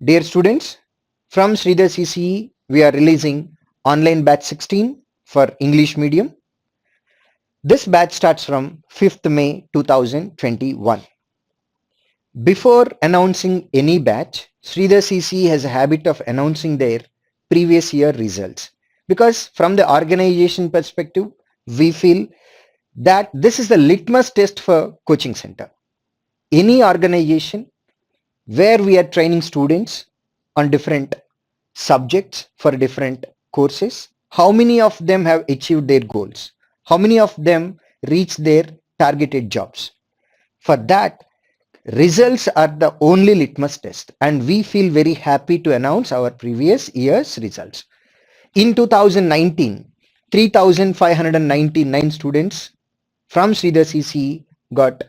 Dear students, from Sridhar CCE, we are releasing online batch 16 for English medium. This batch starts from 5th May 2021. Before announcing any batch, Sridhar CCE has a habit of announcing their previous year results. Because from the organization perspective, we feel that this is the litmus test for coaching center. Any organization where we are training students on different subjects for different courses, how many of them have achieved their goals, how many of them reach their targeted jobs. For that, results are the only litmus test, and we feel very happy to announce our previous year's results. In 2019, 3,599 students from Sridhar CCE got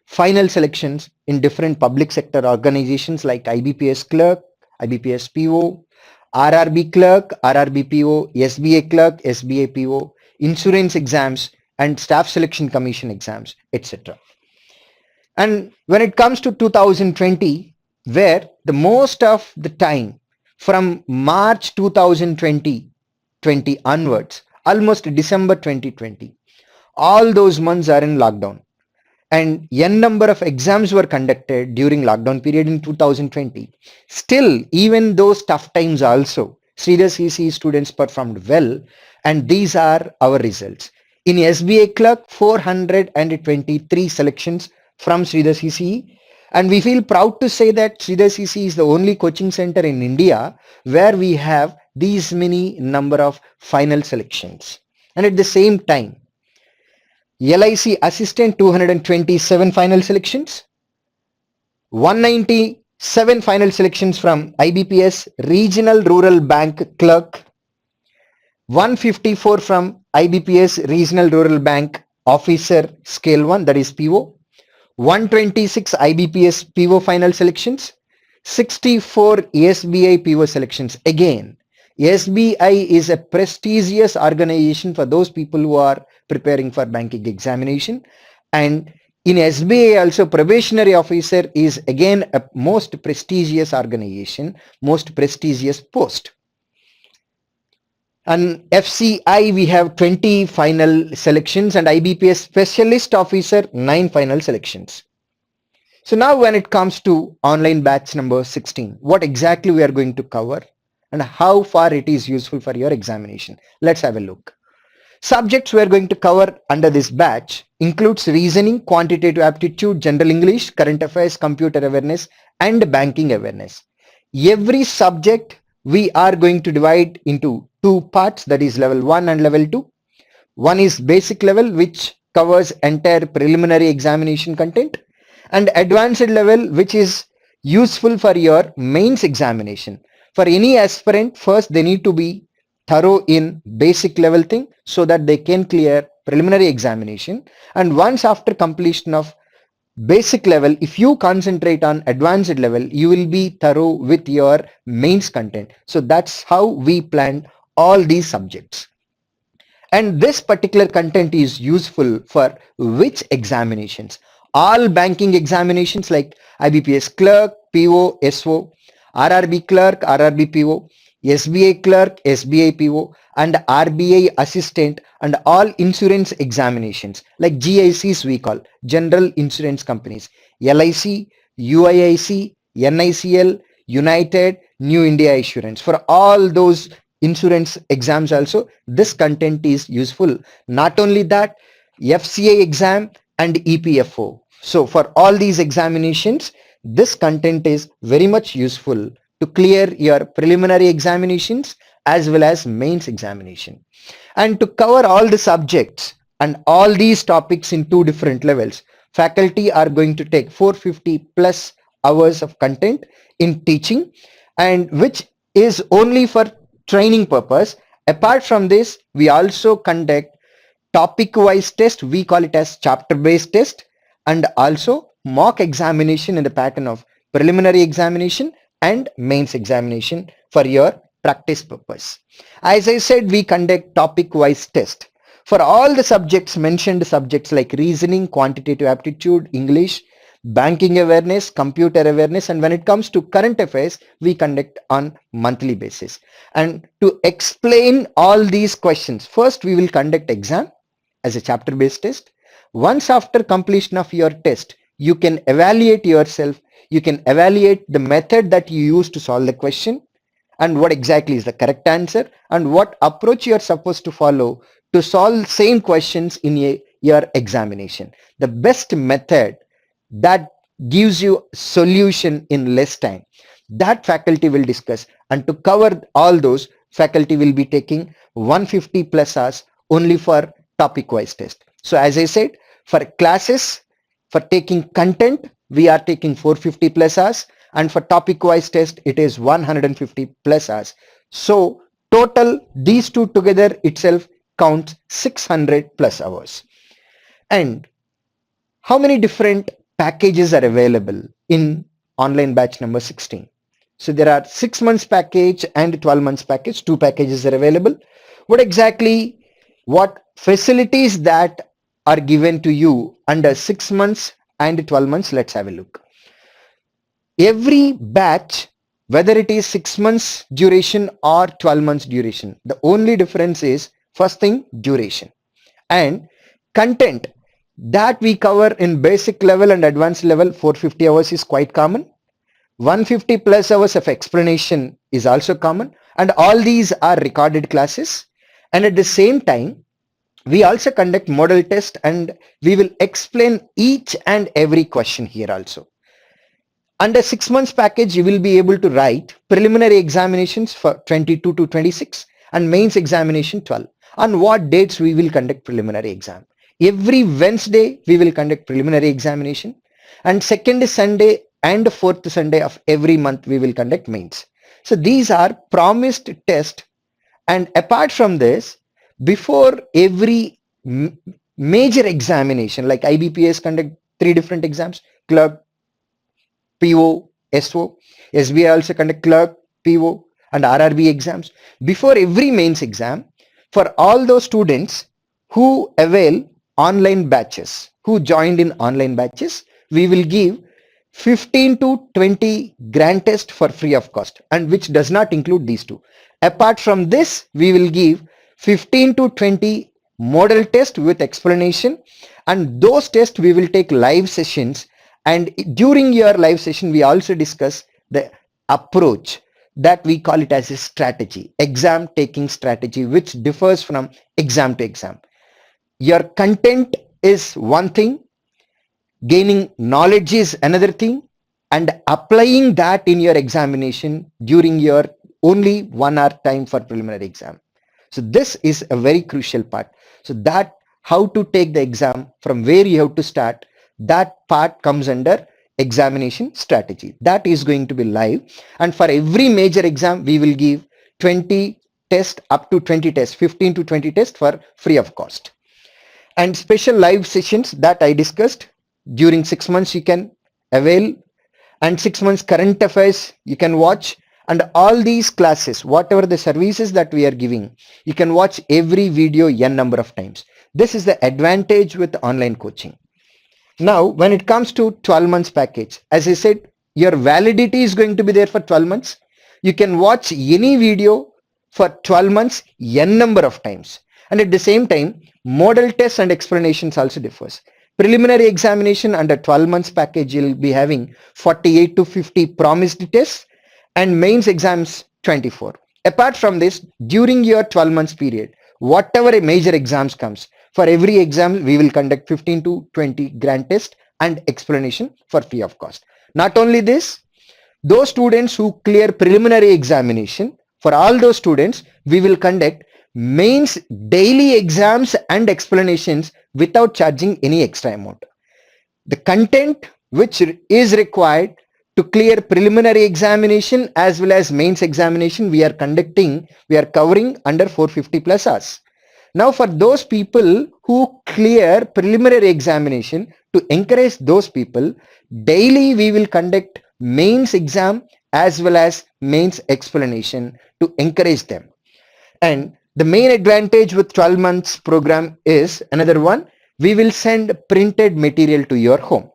final selections in different public sector organizations like IBPS clerk, IBPS PO, RRB clerk, RRB PO, SBA clerk, SBA PO, insurance exams and staff selection commission exams, etc. And when it comes to 2020, where the most of the time from March 2020 onwards, almost December 2020, all those months are in lockdown. And n number of exams were conducted during lockdown period in 2020. Still, even those tough times also, Sridhar CCE students performed well, and these are our results. In SBA clerk, 423 selections from Sridhar CCE, and we feel proud to say that Sridhar CCE is the only coaching center in India where we have these many number of final selections. And at the same time, LIC assistant 227 final selections, 197 final selections from IBPS regional rural bank clerk, 154 from IBPS regional rural bank officer scale 1, that is PO, 126 IBPS PO final selections, 64 SBI PO selections. Again, SBI is a prestigious organization for those people who are preparing for banking examination, and in SBI also probationary officer is again a most prestigious organization, most prestigious post. And FCI we have 20 final selections, and IBPS specialist officer 9 final selections. So now when it comes to online batch number 16, what exactly we are going to cover and how far it is useful for your examination. Let's have a look. Subjects we are going to cover under this batch includes reasoning, quantitative aptitude, general English, current affairs, computer awareness and banking awareness. Every subject we are going to divide into two parts, that is level 1 and level 2. One is basic level, which covers entire preliminary examination content, and advanced level, which is useful for your mains examination. For any aspirant, first they need to be thorough in basic level thing so that they can clear preliminary examination, and once after completion of basic level, if you concentrate on advanced level, you will be thorough with your mains content. So that's how we planned all these subjects. And this particular content is useful for which examinations? All banking examinations like IBPS clerk, PO, SO, RRB clerk, RRB PO, SBA clerk, SBA PO, and RBI assistant, and all insurance examinations like GICs we call, general insurance companies, LIC, UIIC, NICL, United, New India Assurance. For all those insurance exams also, this content is useful. Not only that, FCA exam and EPFO. So for all these examinations, this content is very much useful to clear your preliminary examinations as well as mains examination. And to cover all the subjects and all these topics in two different levels, faculty are going to take 450 plus hours of content in teaching, and which is only for training purpose. Apart from this, we also conduct topic wise test, we call it as chapter based test, and also mock examination in the pattern of preliminary examination and mains examination for your practice purpose. As I said, we conduct topic wise test for all the subjects, mentioned subjects like reasoning, quantitative aptitude, English. banking awareness, computer awareness, and when it comes to current affairs, we conduct on monthly basis. And to explain all these questions, first we will conduct exam as a chapter based test. Once after completion of your test, you can evaluate yourself. You can evaluate the method that you use to solve the question and what exactly is the correct answer and what approach you are supposed to follow to solve same questions in your examination. The best method that gives you solution in less time, that faculty will discuss, and to cover all those, faculty will be taking 150 plus hours only for topic wise test. So as I said, for classes, for taking content, we are taking 450 plus hours, and for topic wise test it is 150 plus hours. So total these two together itself counts 600 plus hours. And how many different packages are available in online batch number 16? So there are 6 months package and 12 months package. Two packages are available. What facilities that are given to you under 6 months and 12 months? Let's have a look. Every batch, whether it is 6 months duration or 12 months duration, the only difference is first thing duration, and content that we cover in basic level and advanced level. 450 hours is quite common. 150 plus hours of explanation is also common, and all these are recorded classes. And at the same time, we also conduct model test, and we will explain each and every question here also. Under 6 months package, you will be able to write preliminary examinations for 22 to 26 and mains examination 12. On what dates we will conduct preliminary exam? Every Wednesday we will conduct preliminary examination, and second Sunday and fourth Sunday of every month we will conduct mains. So these are promised tests. And apart from this, before every major examination, like IBPS conduct 3 different exams: clerk, PO, SO. SBI also conduct clerk, PO and RRB exams. Before every mains exam, for all those students who avail online batches, who joined in online batches, we will give 15 to 20 grand test for free of cost, and which does not include these two. Apart from this, we will give 15 to 20 model test with explanation, and those tests we will take live sessions. And during your live session, we also discuss the approach that we call it as a strategy, exam taking strategy, which differs from exam to exam. Your content is one thing, gaining knowledge is another thing, and applying that in your examination during your only 1 hour time for preliminary exam. So this is a very crucial part. So that how to take the exam, from where you have to start, that part comes under examination strategy. That is going to be live, and for every major exam we will give 20 tests, up to 20 tests, 15 to 20 tests for free of cost. And special live sessions that I discussed during 6 months you can avail, and 6 months current affairs you can watch, and all these classes, whatever the services that we are giving, you can watch every video n number of times. This is the advantage with online coaching. Now, when it comes to 12 months package, as I said, your validity is going to be there for 12 months. You can watch any video for 12 months n number of times. And at the same time, model tests and explanations also differs. Preliminary examination under 12 months package, you'll be having 48 to 50 promised tests, and mains exams 24. Apart from this, during your 12 months period, whatever a major exams comes, for every exam we will conduct 15 to 20 grand test and explanation for free of cost. Not only this, those students who clear preliminary examination, for all those students we will conduct mains daily exams and explanations without charging any extra amount. The content which is required to clear preliminary examination as well as mains examination, we are covering under 450 plus hours. Now for those people who clear preliminary examination, to encourage those people, daily we will conduct mains exam as well as mains explanation to encourage them. And the main advantage with 12 months program is another one, we will send printed material to your home.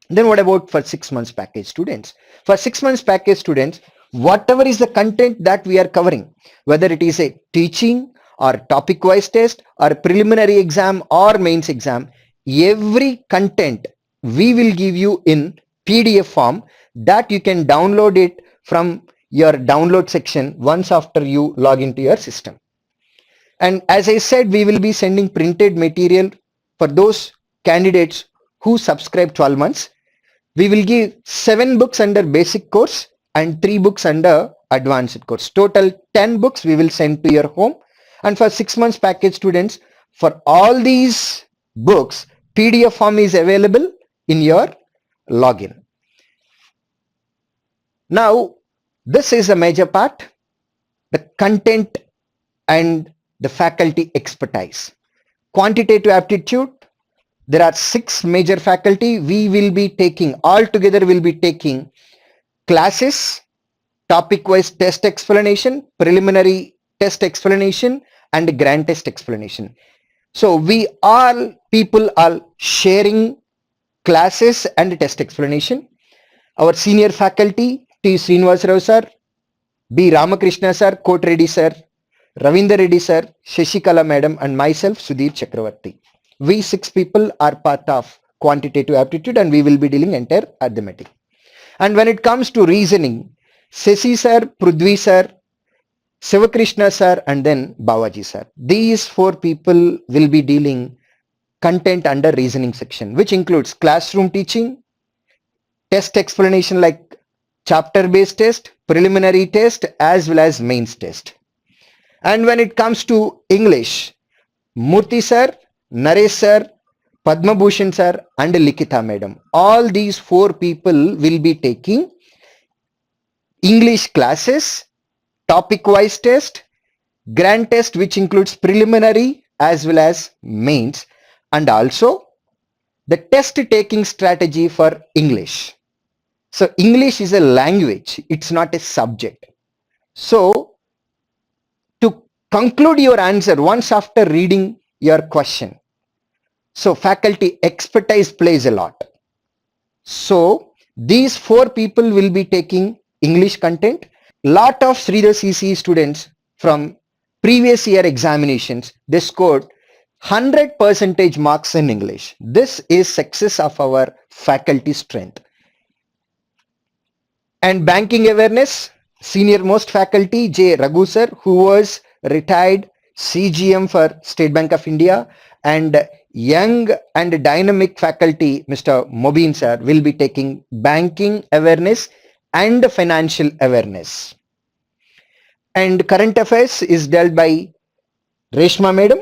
Then what about for 6 months package students? For 6 months package students, whatever is the content that we are covering, whether it is a teaching or topic wise test or preliminary exam or mains exam, every content we will give you in PDF form that you can download it from your download section once after you log into your system. And as I said, we will be sending printed material for those candidates who subscribe 12 months. We will give 7 books under basic course and 3 books under advanced course. Total 10 books we will send to your home. And for 6 months package students, for all these books, PDF form is available in your login. Now, this is a major part, the content and the faculty expertise. Quantitative aptitude, there are 6 major faculty. We will be taking, all together will be taking classes, topic wise test explanation, preliminary test explanation and grand test explanation. So we all people are sharing classes and test explanation. Our senior faculty, T. Srinivas Rao sir, B. Ramakrishna sir, Kot Reddy sir, Ravinder Reddy sir, Shashikala madam and myself Sudhir Chakravarti. We 6 people are part of quantitative aptitude and we will be dealing entire arithmetic. And when it comes to reasoning, Sesi sir, Prudvi sir, Sivakrishna sir and then Bawaji sir. These 4 people will be dealing content under reasoning section, which includes classroom teaching, test explanation like chapter based test, preliminary test as well as mains test. And when it comes to English, Murthy sir, Naresh sir, Padma Bhushan sir and Likita madam. All these 4 people will be taking English classes, topic wise test, grand test which includes preliminary as well as mains, and also the test taking strategy for English. So English is a language, it's not a subject. So to conclude your answer once after reading your question, so faculty expertise plays a lot. So these 4 people will be taking English content. Lot of Sridhar CC students from previous year examinations, they scored 100% marks in English. This is success of our faculty strength. And banking awareness, senior most faculty J. Raghu sir, who was retired CGM for State Bank of India, and young and dynamic faculty Mr. Mobeen sir will be taking banking awareness and financial awareness. And current affairs is dealt by Reshma madam.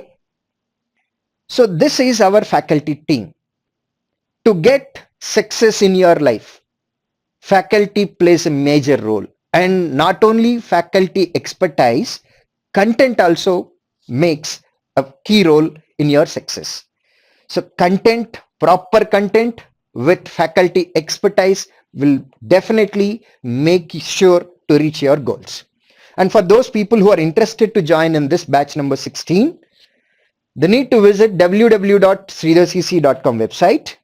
So this is our faculty team. To get success in your life, faculty plays a major role, and not only faculty expertise, content also makes a key role in your success. So content, proper content with faculty expertise will definitely make sure to reach your goals. And for those people who are interested to join in this batch number 16, they need to visit www.sridharcc.com website,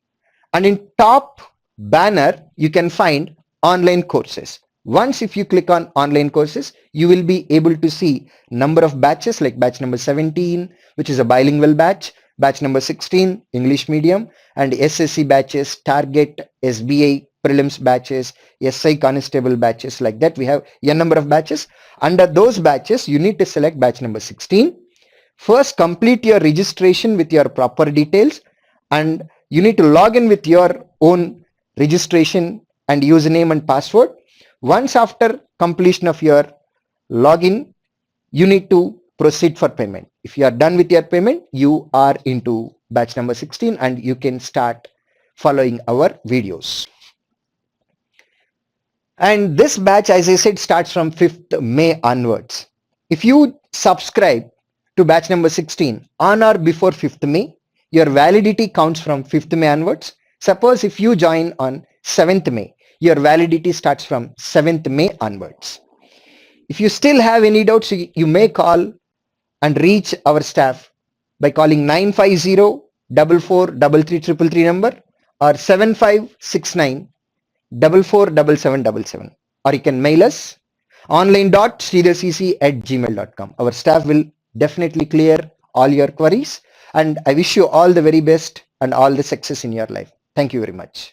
and in top banner you can find online courses. Once if you click on online courses, you will be able to see number of batches like batch number 17, which is a bilingual batch, batch number 16 English medium, and SSC batches, target, SBI prelims batches, SI constable batches, like that we have n number of batches. Under those batches you need to select batch number 16. First complete your registration with your proper details, and you need to log in with your own registration and username and password. Once after completion of your login, you need to proceed for payment. If you are done with your payment, you are into batch number 16 and you can start following our videos. And this batch, as I said, starts from 5th May onwards. If you subscribe to batch number 16 on or before 5th May, your validity counts from 5th May onwards. Suppose if you join on 7th May, your validity starts from 7th May onwards. If you still have any doubts, you may call and reach our staff by calling 950-443333 number, or 7569 447777, or you can mail us online.sridharcc@gmail.com. Our staff will definitely clear all your queries, and I wish you all the very best and all the success in your life. Thank you very much.